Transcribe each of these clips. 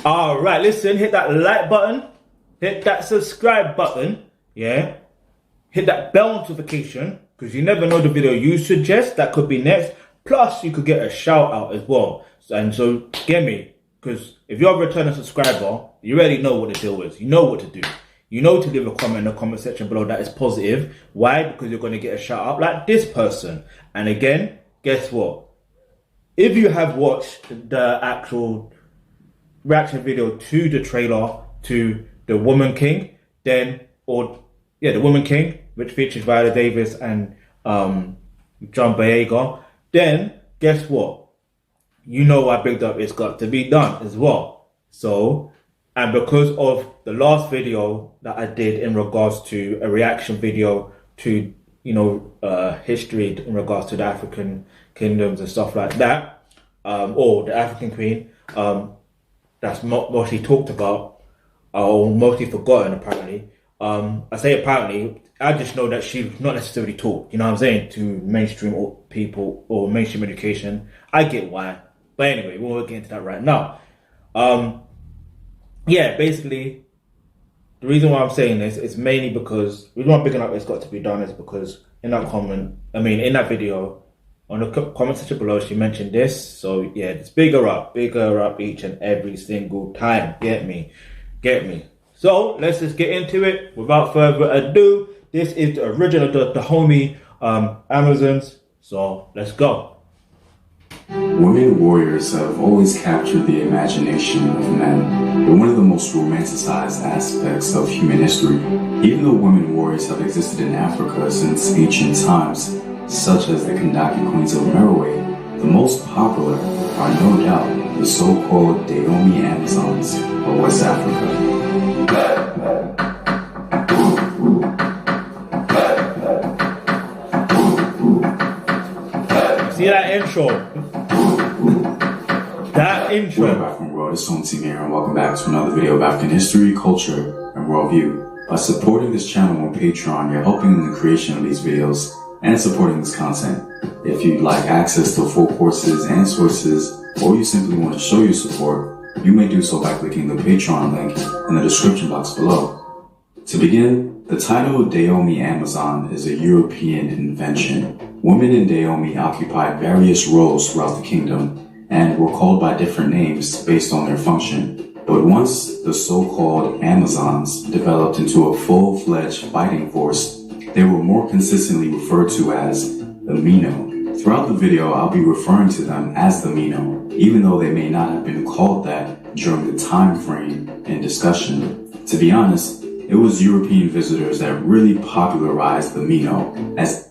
All right, listen, hit that like button, hit that subscribe button, yeah? Hit that bell notification, because you never know the video you suggest that could be next. Plus, you could get a shout out as well. So get me, because if you're a returning subscriber, you already know what the deal is. You know what to do. You know to leave a comment in the comment section below that is positive. Why? Because you're going to get a shout out like this person. And again, guess what? If you have watched the actual reaction video to the trailer to The Woman King, the Woman King, which features Viola Davis and John Boyega, then guess what? You know I picked up It's Got to Be Done as well. So, and because of the last video that I did in regards to a reaction video to, history in regards to the African kingdoms and stuff like that, or the African Queen, that's not mostly talked about, or mostly forgotten apparently. I say apparently, I just know that she's not necessarily taught, you know what I'm saying, to mainstream people or mainstream education. I get why. But anyway, we won't get into that right now. Basically, the reason why I'm saying this is mainly because the reason why I'm picking up It's Got to Be Done is because in that video, on the comment section below, she mentioned this. So yeah, it's bigger up each and every single time. Get me. So let's just get into it. Without further ado, this is the original Dahomey Amazons. So let's go. Women warriors have always captured the imagination of men. They're one of the most romanticized aspects of human history. Even though women warriors have existed in Africa since ancient times, such as the Kandaki Queens of Meroe, the most popular are no doubt the so-called Dahomey Amazons of West Africa. See that intro? That intro. Welcome back from World. It's Team here, and welcome back to another video of African history, culture, and worldview. By supporting this channel on Patreon, you're helping in the creation of these videos and supporting this content. If you'd like access to full courses and sources, or you simply want to show your support, you may do so by clicking the Patreon link in the description box below. To begin, the title Dahomey Amazon is a European invention. Women in Dahomey occupied various roles throughout the kingdom and were called by different names based on their function. But once the so-called Amazons developed into a full-fledged fighting force, they were more consistently referred to as the Mino. Throughout the video, I'll be referring to them as the Mino, even though they may not have been called that during the time frame in discussion. To be honest, it was European visitors that really popularized the Mino as...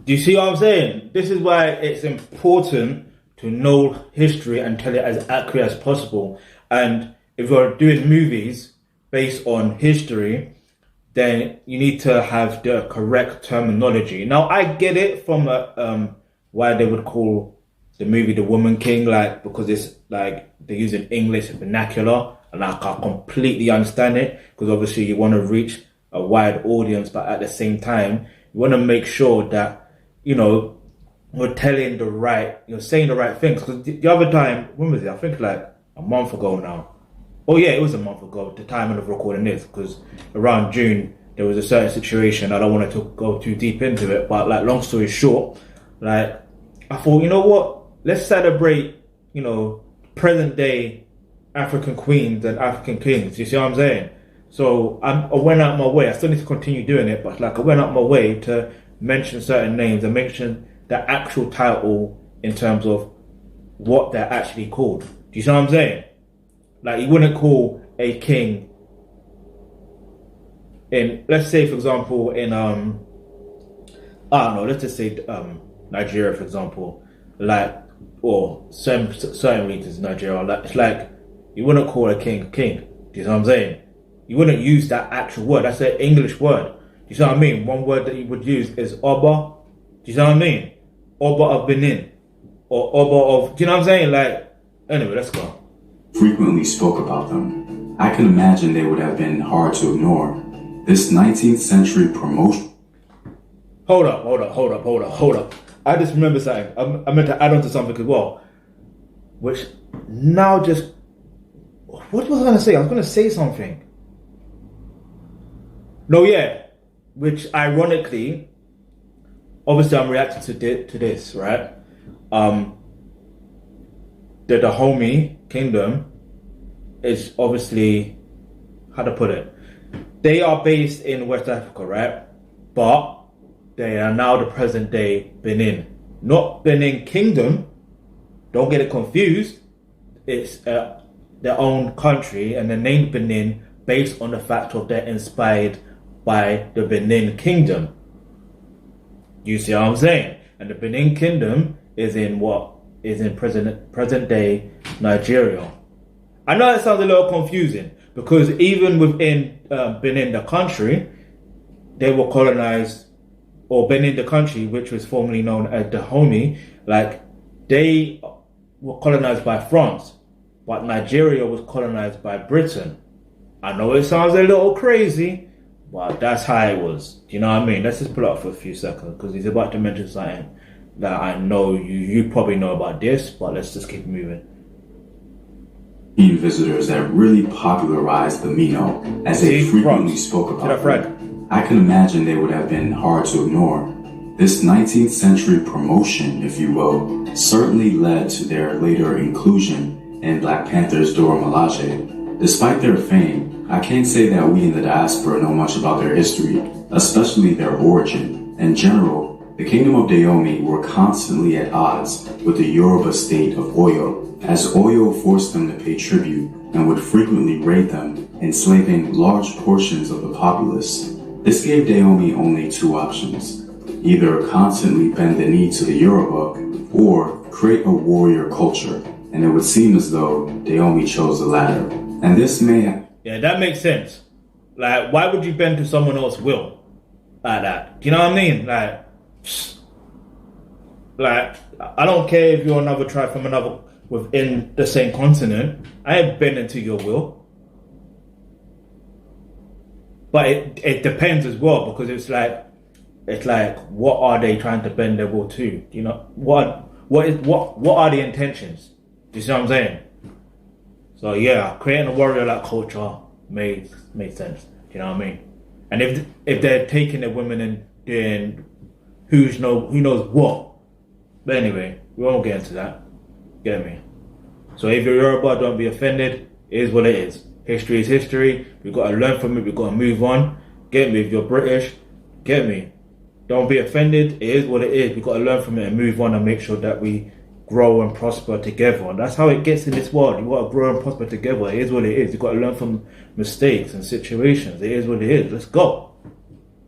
Do you see what I'm saying? This is why it's important to know history and tell it as accurate as possible. And if you're doing movies based on history, then you need to have the correct terminology. Now, I get it from why they would call the movie The Woman King, because it's like they're using English vernacular, and I can completely understand it, because obviously you want to reach a wide audience, but at the same time, you want to make sure that, we're saying the right things. Because the other time, when was it? I think like a month ago now. Oh yeah, it was a month ago, the time of recording this, because around June, there was a certain situation. I don't want to go too deep into it, but long story short, I thought, you know what? Let's celebrate, present day African queens and African kings. You see what I'm saying? So I went out my way. I still need to continue doing it, but I went out my way to mention certain names and mention the actual title in terms of what they're actually called. Do you see what I'm saying? You wouldn't call a king in, let's say, for example, in I don't know, let's just say Nigeria, for example, or certain regions in Nigeria, you wouldn't call a king king. Do you see what I'm saying? You wouldn't use that actual word. That's an English word. Do you see what I mean? One word that you would use is Oba. Do you see what I mean? Oba of Benin. Or Oba of... Do you know what I'm saying? Anyway, let's go. Frequently spoke about them. I can imagine they would have been hard to ignore. This 19th century promotion... Hold up. I just remember something. I meant to add on to something as well. Which now just What was I gonna say? I was gonna say something. No, yeah. Which ironically, obviously, I'm reacting to this, right? The Dahomey kingdom is obviously, how to put it, they are based in West Africa, right? But they are now the present day Benin. Not Benin Kingdom, don't get it confused. It's their own country, and they're named Benin based on the fact of they're inspired by the Benin Kingdom. You see what I'm saying? And the Benin Kingdom is in present day Nigeria. I know that sounds a little confusing because even within Benin the country, they were colonized, or Benin the country, which was formerly known as Dahomey, like they were colonized by France, but Nigeria was colonized by Britain. I know it sounds a little crazy, but that's how it was. Do you know what I mean? Let's just pull it up for a few seconds because he's about to mention something that I know you probably know about this, but let's just keep moving. Visitors that really popularized the Mino, as they frequently spoke about them. I can imagine they would have been hard to ignore. This 19th century promotion, if you will, certainly led to their later inclusion in Black Panther's Dora Milaje. Despite their fame, I can't say that we in the diaspora know much about their history, especially their origin. In general, the Kingdom of Dahomey were constantly at odds with the Yoruba state of Oyo, as Oyo forced them to pay tribute and would frequently raid them, enslaving large portions of the populace. This gave Dahomey only two options: either constantly bend the knee to the Yoruba, or create a warrior culture, and it would seem as though Dahomey chose the latter. And this may have... Yeah, that makes sense. Like, why would you bend to someone else's will like that? Do you know what I mean? Like, I don't care if you're another tribe from another within the same continent. I ain't bending to your will. But it depends as well, because it's like what are they trying to bend their will to? You know, what are the intentions? Do you see what I'm saying? So yeah, creating a warrior-like culture made sense. Do you know what I mean? And if they're taking the women and doing who knows what. But anyway, we won't get into that. Get me? So if you're Yoruba, don't be offended. It is what it is. History is history. We've got to learn from it. We've got to move on. Get me? If you're British, get me? Don't be offended. It is what it is. We've got to learn from it and move on and make sure that we grow and prosper together. And that's how it gets in this world. You've got to grow and prosper together. It is what it is. You've got to learn from mistakes and situations. It is what it is. Let's go.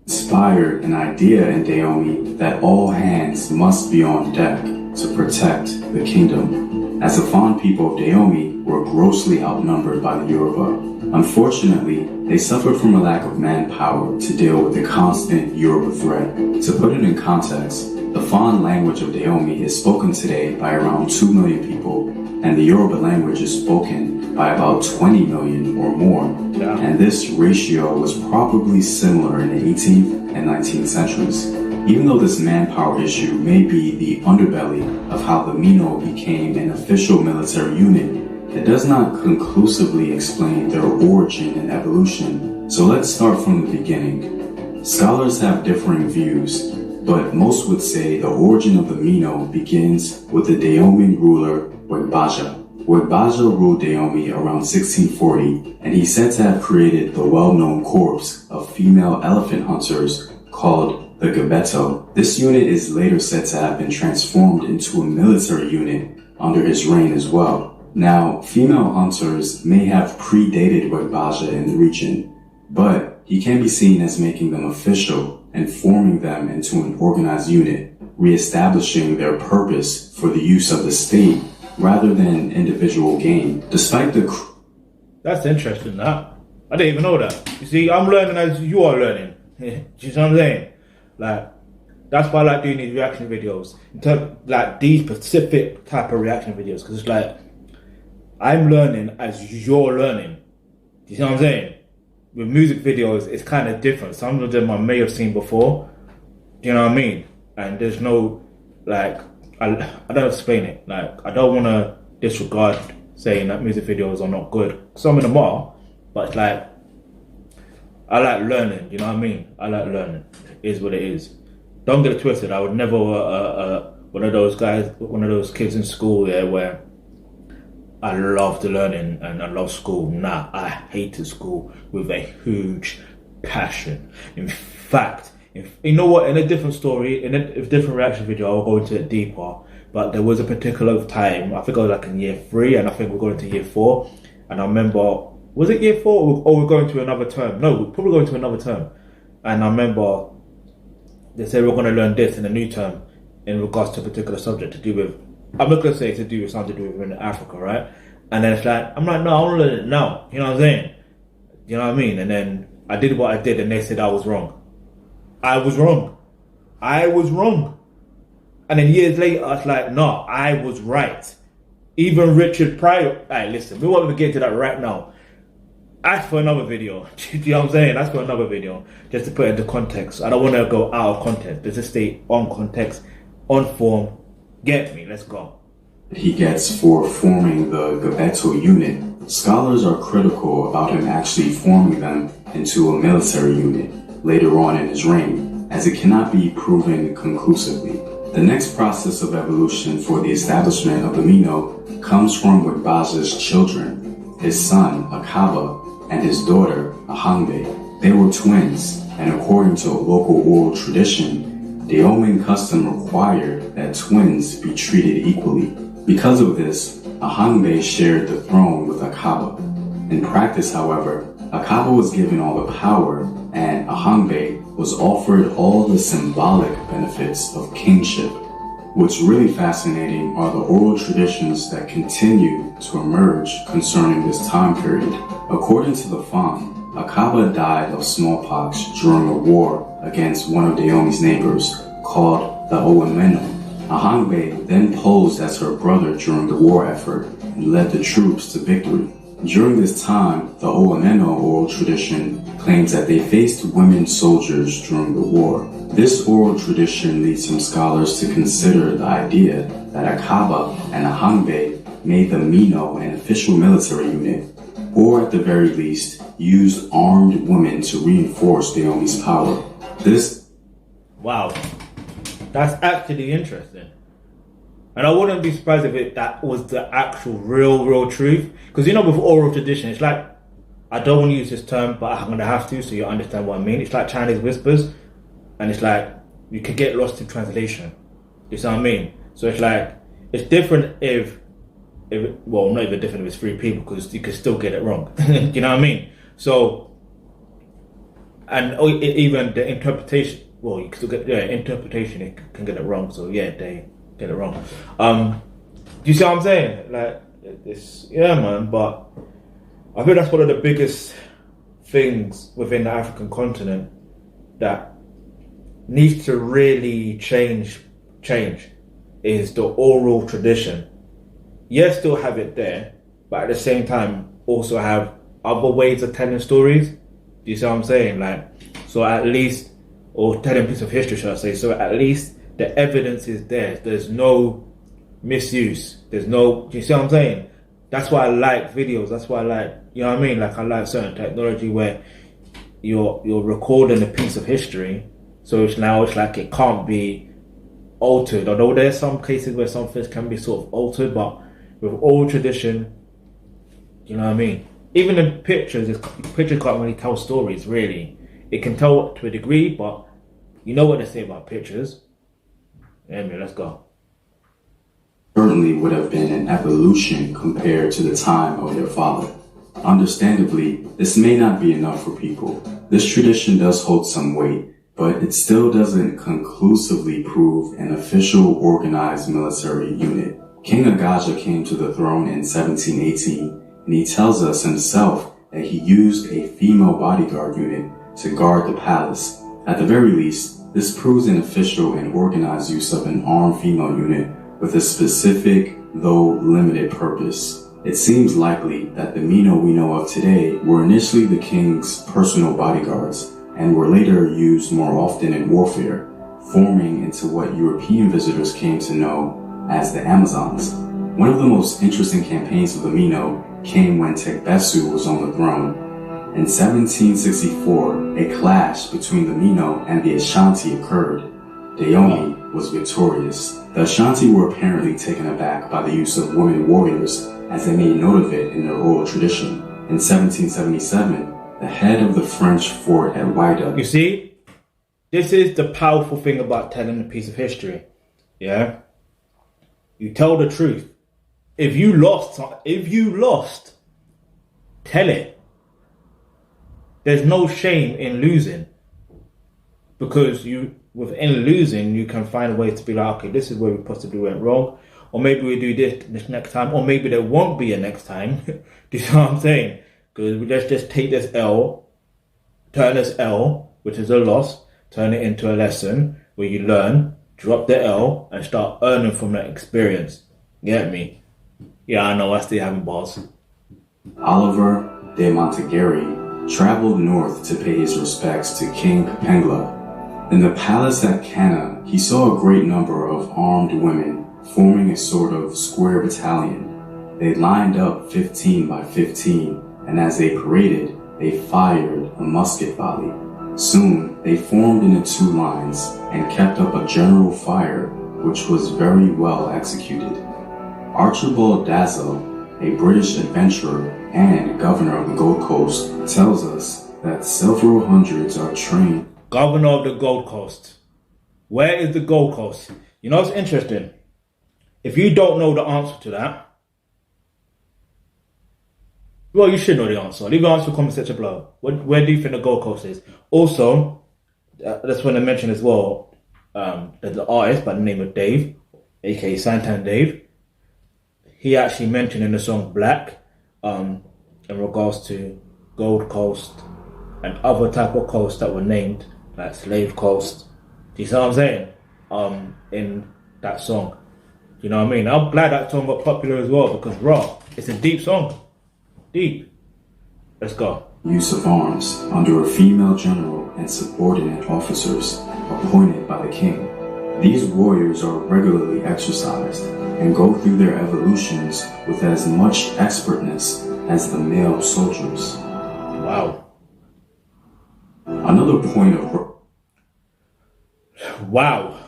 Inspired an idea in Dahomey that all hands must be on deck to protect the kingdom, as the Fon people of Dahomey were grossly outnumbered by the Yoruba. Unfortunately, they suffered from a lack of manpower to deal with the constant Yoruba threat. To put it in context, the Fon language of Dahomey is spoken today by around 2 million people, and the Yoruba language is spoken by about 20 million or more. Yeah. And this ratio was probably similar in the 18th and 19th centuries. Even though this manpower issue may be the underbelly of how the Mino became an official military unit, it does not conclusively explain their origin and evolution. So let's start from the beginning. Scholars have differing views, but most would say the origin of the Mino begins with the Dahomey ruler Wegbaja. Wegbaja ruled Dahomey around 1640, and he's said to have created the well-known corps of female elephant hunters called the Gebeto. This unit is later said to have been transformed into a military unit under his reign as well. Now, female hunters may have predated Wegbaja in the region, but he can be seen as making them official and forming them into an organized unit, re-establishing their purpose for the use of the state rather than individual gain. Despite the... That's interesting, that. I didn't even know that. You see, I'm learning as you are learning. Do you know what I'm saying? Like, that's why I like doing these reaction videos. In terms, like, these specific type of reaction videos. Because it's like, I'm learning as you're learning. Do you know what I'm saying? With music videos, it's kind of different. Some of them I may have seen before. Do you know what I mean? And there's no, like, I don't explain it. Like, I don't want to disregard saying that music videos are not good. Some of them are, but it's like, I like learning, you know what I mean? I like learning. It is what it is. Don't get it twisted. I would never one of those guys, one of those kids in school, yeah, where I loved learning and I love school. Nah, I hated school with a huge passion. In fact, you know what? In a different story, in a different reaction video, I'll go into it deeper. But there was a particular time, I think I was like in year 3, and I think we're going to year 4. And I remember, was it year 4 or we're going to another term? No, we're probably going to another term. And I remember they said we're going to learn this in a new term in regards to a particular subject to do with, I'm not going to say to do with something to do with Africa, right? And then it's like, I'm like, no, I want to learn it now. You know what I'm saying? You know what I mean? And then I did what I did and they said I was wrong. I was wrong. And then years later, I was like, no, I was right. Even Richard Pryor, hey, listen, we won't even get to that right now. Ask for another video. Do you know what I'm saying? Ask for another video. Just to put it into context. I don't want to go out of context. Let's just stay on context, on form. Get me, let's go. He gets for forming the Gebeto unit. Scholars are critical about him actually forming them into a military unit later on in his reign, as it cannot be proven conclusively. The next process of evolution for the establishment of the Mino comes from Wigbaja's children, his son Akaba and his daughter Ahangbe. They were twins, and according to local oral tradition, Dahomey custom required that twins be treated equally. Because of this, Ahangbe shared the throne with Akaba. In practice, however, Akaba was given all the power, and Ahangbe was offered all the symbolic benefits of kingship. What's really fascinating are the oral traditions that continue to emerge concerning this time period. According to the Fang, Akaba died of smallpox during a war against one of Dahomey's neighbors called the Owameno. Ahangbe then posed as her brother during the war effort and led the troops to victory. During this time, the Owameno oral tradition claims that they faced women soldiers during the war. This oral tradition leads some scholars to consider the idea that Akaba and Ahangbe made the Mino an official military unit, or at the very least, used armed women to reinforce Dahomey's power. Wow, that's actually interesting. And I wouldn't be surprised if that was the actual real truth. Because you know, with oral tradition, it's like, I don't want to use this term, but I'm going to have to so you understand what I mean. It's like Chinese whispers. And it's like, you can get lost in translation. You see what I mean? So it's like, it's different if well, not even different if it's 3 people, because you can still get it wrong. You know what I mean? So, and even the interpretation, well, you can still get, interpretation, it can get it wrong. So yeah, they get it wrong. Do you see what I'm saying? Like, it's, yeah, man, but I think that's one of the biggest things within the African continent that needs to really change is the oral tradition. Yes, still have it there, but at the same time also have other ways of telling stories. Do you see what I'm saying? Like, so at least, or telling a piece of history, should I say, so at least the evidence is there. There's no misuse. There's no, do you see what I'm saying? That's why I like videos. That's why I like, you know what I mean? Like, I like certain technology where you're recording a piece of history. So it's like it can't be altered. Although there's some cases where some things can be sort of altered, but with oral tradition, you know what I mean? Even in pictures, pictures can't really tell stories, really. It can tell to a degree, but you know what they say about pictures. Yeah, man, let's go. Certainly would have been an evolution compared to the time of their father. Understandably, this may not be enough for people. This tradition does hold some weight, but it still doesn't conclusively prove an official organized military unit. King Agaja came to the throne in 1718, and he tells us himself that he used a female bodyguard unit to guard the palace. At the very least, this proves an official and organized use of an armed female unit with a specific, though limited purpose. It seems likely that the Mino we know of today were initially the king's personal bodyguards and were later used more often in warfare, forming into what European visitors came to know as the Amazons. One of the most interesting campaigns of the Mino came when Tekbesu was on the throne. In 1764, a clash between the Mino and the Ashanti occurred. Dahomey was victorious. The Ashanti were apparently taken aback by the use of women warriors, as they made note of it in their oral tradition. In 1777, the head of the French fort at Wida. You see, this is the powerful thing about telling a piece of history. Yeah? You tell the truth. If you lost, tell it. There's no shame in losing. Because within losing, you can find a way to be like, okay, this is where we possibly went wrong. Or maybe we do this next time. Or maybe there won't be a next time. Do you know what I'm saying? Because let's just take this L, turn this L, which is a loss, turn it into a lesson where you learn, drop the L, and start earning from that experience. Get me? Yeah, I know, I still haven't balls. Oliver de Montegari traveled north to pay his respects to King Pepengla. In the palace at Cana, he saw a great number of armed women forming a sort of square battalion. They lined up 15 by 15, and as they paraded, they fired a musket volley. Soon, they formed into two lines and kept up a general fire, which was very well executed. Archibald Dazzle, a British adventurer and governor of the Gold Coast, tells us that several hundreds are trained. Governor of the Gold Coast. Where is the Gold Coast? You know what's interesting? If you don't know the answer to that, well, you should know the answer. Leave the answer in the comment section below. Where do you think the Gold Coast is? Also, that's when I mentioned as well, there's an artist by the name of Dave, aka Santan Dave. He actually mentioned in the song Black, in regards to Gold Coast and other type of coasts that were named, like Slave Coast. Do you see what I'm saying? In that song. You know what I mean? I'm glad that song got popular as well because it's a deep song. Deep. Let's go. Use of arms under a female general and subordinate officers appointed by the king. These warriors are regularly exercised and go through their evolutions with as much expertness as the male soldiers. Wow. Another point of... Wow.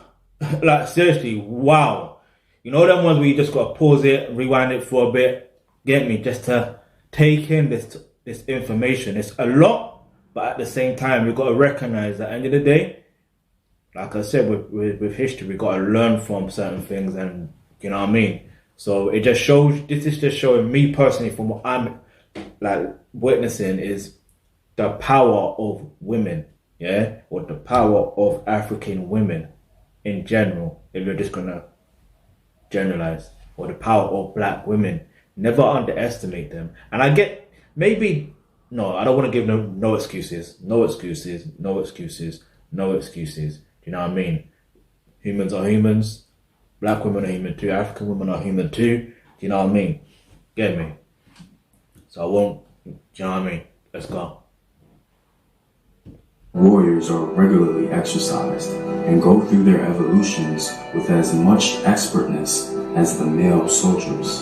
Like, seriously, wow. You know them ones where you just gotta pause it, rewind it for a bit, get me, just to take in this information. It's a lot, but at the same time, we've got to recognize that at the end of the day, like I said, with history, we've got to learn from certain things, and you know what I mean? So it just shows, this is just showing me personally from what I'm like witnessing is the power of women, yeah? Or the power of African women in general, if you're just gonna generalize, or the power of black women. Never underestimate them. And I get, maybe, no, I don't want to give no excuses. No excuses, no excuses, no excuses. Do you know what I mean? Humans are humans. Black women are human too. African women are human too. Do you know what I mean? Get me? So I won't, do you know what I mean? Let's go. Warriors are regularly exercised and go through their evolutions with as much expertness as the male soldiers.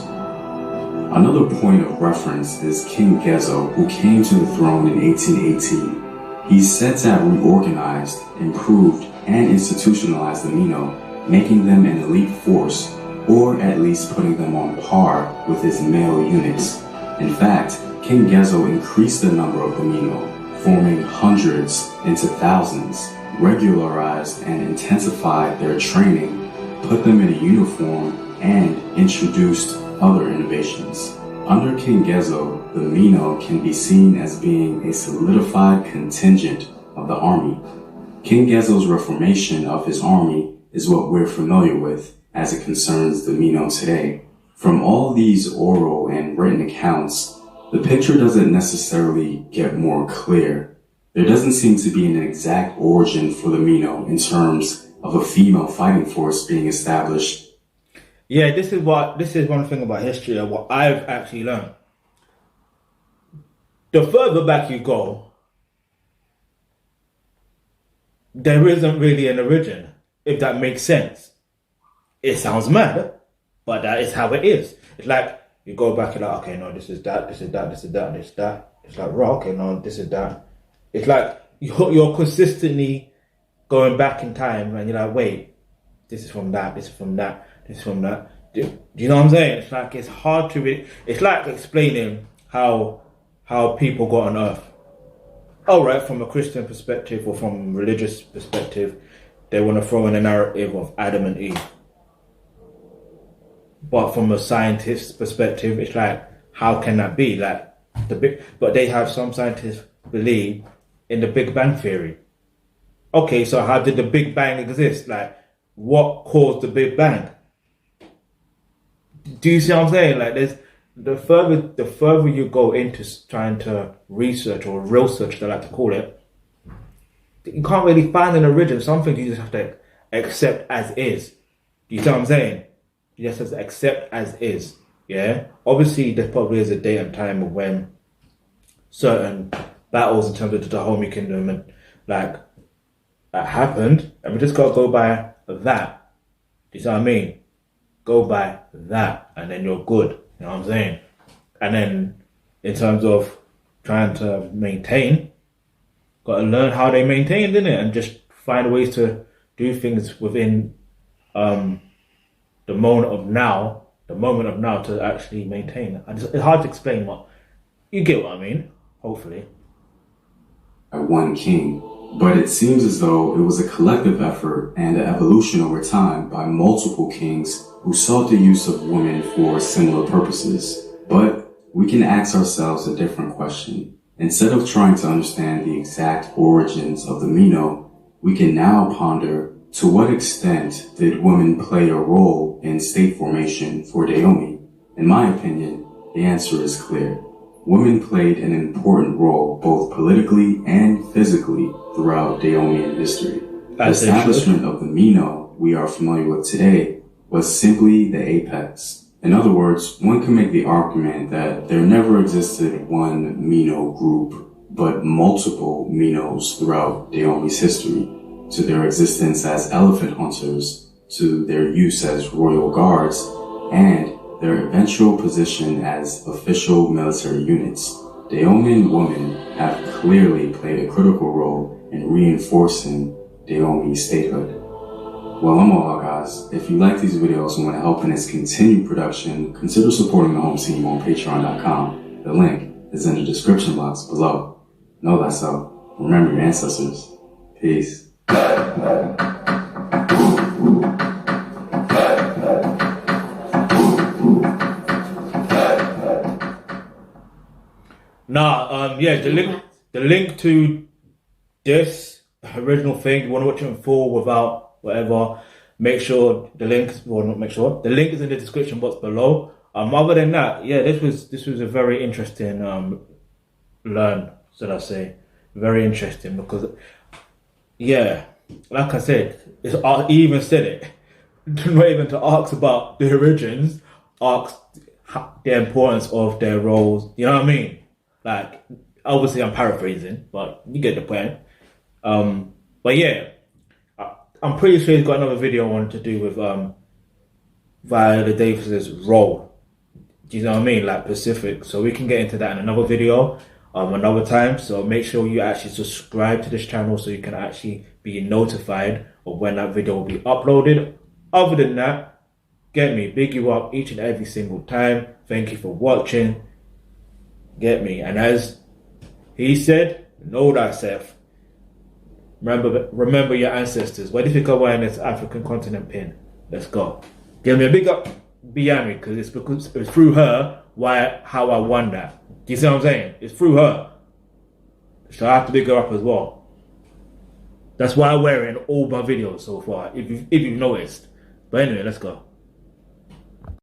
Another point of reference is King Gezo, who came to the throne in 1818. He's said to have reorganized, improved, and institutionalized the Mino, making them an elite force, or at least putting them on par with his male eunuchs. In fact, King Gezo increased the number of the Mino, forming hundreds into thousands, regularized and intensified their training, put them in a uniform, and introduced other innovations. Under King Gezo, the Mino can be seen as being a solidified contingent of the army. King Gezo's reformation of his army is what we're familiar with as it concerns the Mino today. From all these oral and written accounts, the picture doesn't necessarily get more clear. There doesn't seem to be an exact origin for the Mino in terms of a female fighting force being established. Yeah, this is one thing about history and what I've actually learned. The further back you go, there isn't really an origin, if that makes sense. It sounds mad, but that is how it is. It's like you go back and like, okay, no, this is that, this is that, this is that, this is that. It's like, right, okay, no, this is that. It's like you're consistently going back in time, and you're like, wait, this is from that, this is from that, this is from that. Do you know what I'm saying? It's like it's hard to. It's like explaining how people got on Earth. All right, from a Christian perspective or from a religious perspective, they want to throw in a narrative of Adam and Eve. But from a scientist's perspective, it's like, how can that be? Like but they have some scientists believe in the Big Bang theory. Okay, so how did the Big Bang exist? Like, what caused the Big Bang? Do you see what I'm saying? Like, there's the further you go into trying to research or real search, they like to call it, you can't really find an origin. Some things you just have to accept as is. Do you see what I'm saying? You just have to accept as is. Yeah. Obviously, there probably is a date and time of when certain battles in terms of the Dahomey kingdom and like that happened, and we just gotta go by that. Do you see what I mean? Go by that, and then you're good. You know what I'm saying? And then in terms of trying to maintain, gotta learn how they maintained, innit? And just find ways to do things within the moment of now to actually maintain. It's hard to explain, but you get what I mean, hopefully. One king, but it seems as though it was a collective effort and an evolution over time by multiple kings who sought the use of women for similar purposes. But we can ask ourselves a different question. Instead of trying to understand the exact origins of the Mino, we can now ponder, to what extent did women play a role in state formation for Dahomey? In my opinion, the answer is clear. Women played an important role both politically and physically throughout Dahomeyan history. The establishment of the Mino we are familiar with today was simply the apex. In other words, one can make the argument that there never existed one Mino group, but multiple Minos throughout Dahomey's history, to their existence as elephant hunters, to their use as royal guards, and their eventual position as official military units. Dahomeyan women have clearly played a critical role in reinforcing Dahomey's statehood. Well, I'm all out, guys. If you like these videos and want to help in its continued production, consider supporting the home team on patreon.com. The link is in the description box below. Know thyself. Remember your ancestors. Peace. The link to this original thing, you want to watch it in full without whatever, make sure the link is in the description box below. Other than that, yeah, this was a very interesting learn, should I say. Very interesting because, yeah, like I said, I even said it. Not even to ask about the origins, ask the importance of their roles. You know what I mean? Like, obviously I'm paraphrasing, but you get the point. But yeah, I'm pretty sure he's got another video I wanted to do with Viola Davis's role. Do you know what I mean? Like Pacific. So we can get into that in another video, another time. So make sure you actually subscribe to this channel so you can actually be notified of when that video will be uploaded. Other than that, get me, big you up each and every single time. Thank you for watching. Get me. And as he said, know thyself. Remember your ancestors. Where did you go wearing this African continent pin? Let's go. Give me a big up, Biami, because it's through her how I won that. Do you see what I'm saying? It's through her. So I have to big her up as well. That's why I wear it in all my videos so far, if you've noticed. But anyway, let's go.